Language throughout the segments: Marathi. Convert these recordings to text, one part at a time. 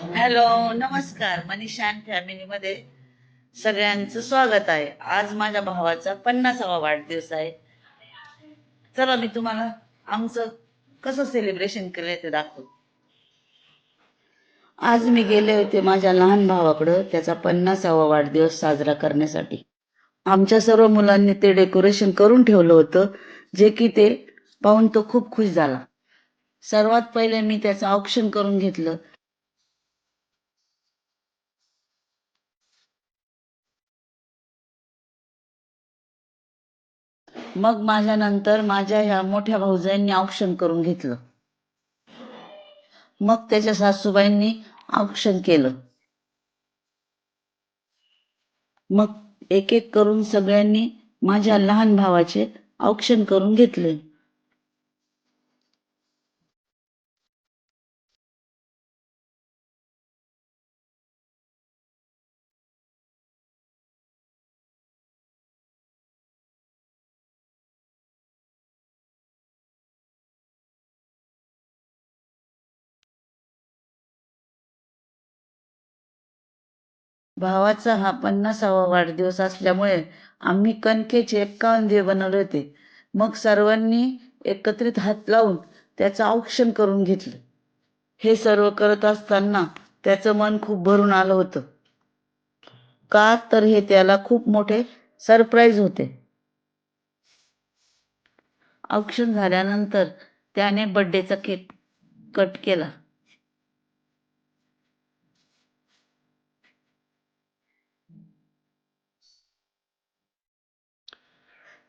हॅलो, नमस्कार. मनीषा अँड फॅमिलीमध्ये सगळ्यांचं स्वागत आहे. आज माझ्या भावाचा 50वा वाढदिवस आहे. चला मी तुम्हाला आमचं कसं सेलिब्रेशन केलंय ते दाखवतो. आज मी गेले होते माझ्या लहान भावाकडं त्याचा 50वा वाढदिवस साजरा करण्यासाठी. आमच्या सर्व मुलांनी ते डेकोरेशन करून ठेवलं होतं, जे की ते पाहून तो खूप खुश झाला. सर्वात पहिले मी त्याचं औक्षण करून घेतलं. मग माझ्यानंतर माझ्या ह्या मोठ्या भाऊजाईंनी औक्षण करून घेतलं. मग त्याच्या सासूबाईंनी औक्षण केलं. मग एक एक करून सगळ्यांनी माझ्या लहान भावाचे औक्षण करून घेतले. भावाचा हा 50वा वाढदिवस असल्यामुळे आम्ही कणकेचे 51 दिवे बनवले होते. मग सर्वांनी एकत्रित हात लावून त्याचं औक्षण करून घेतलं. हे सर्व करत असताना त्याचं मन खूप भरून आलं होतं. का तर हे त्याला खूप मोठे सरप्राईज होते. औक्षण झाल्यानंतर त्याने बर्थडेचा केक कट केला.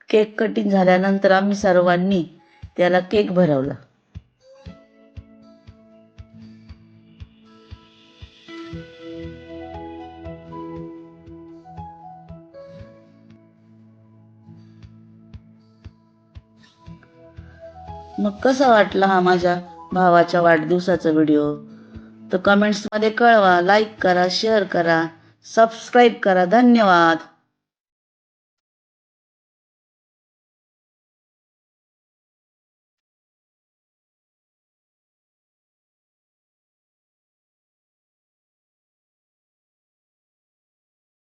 केक कटिंग झाल्यानंतर आम्ही सर्वांनी त्याला केक भरवला. मग कसा वाटला हा माझ्या भावाच्या वाढदिवसाचा व्हिडिओ? तर कमेंट्समध्ये कळवा, लाईक करा, शेअर करा, सबस्क्राईब करा. धन्यवाद.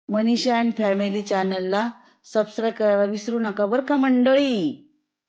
मनीषा अँड फॅमिली चॅनलला सबस्क्राईब करायला विसरू नका बरं का मंडळी.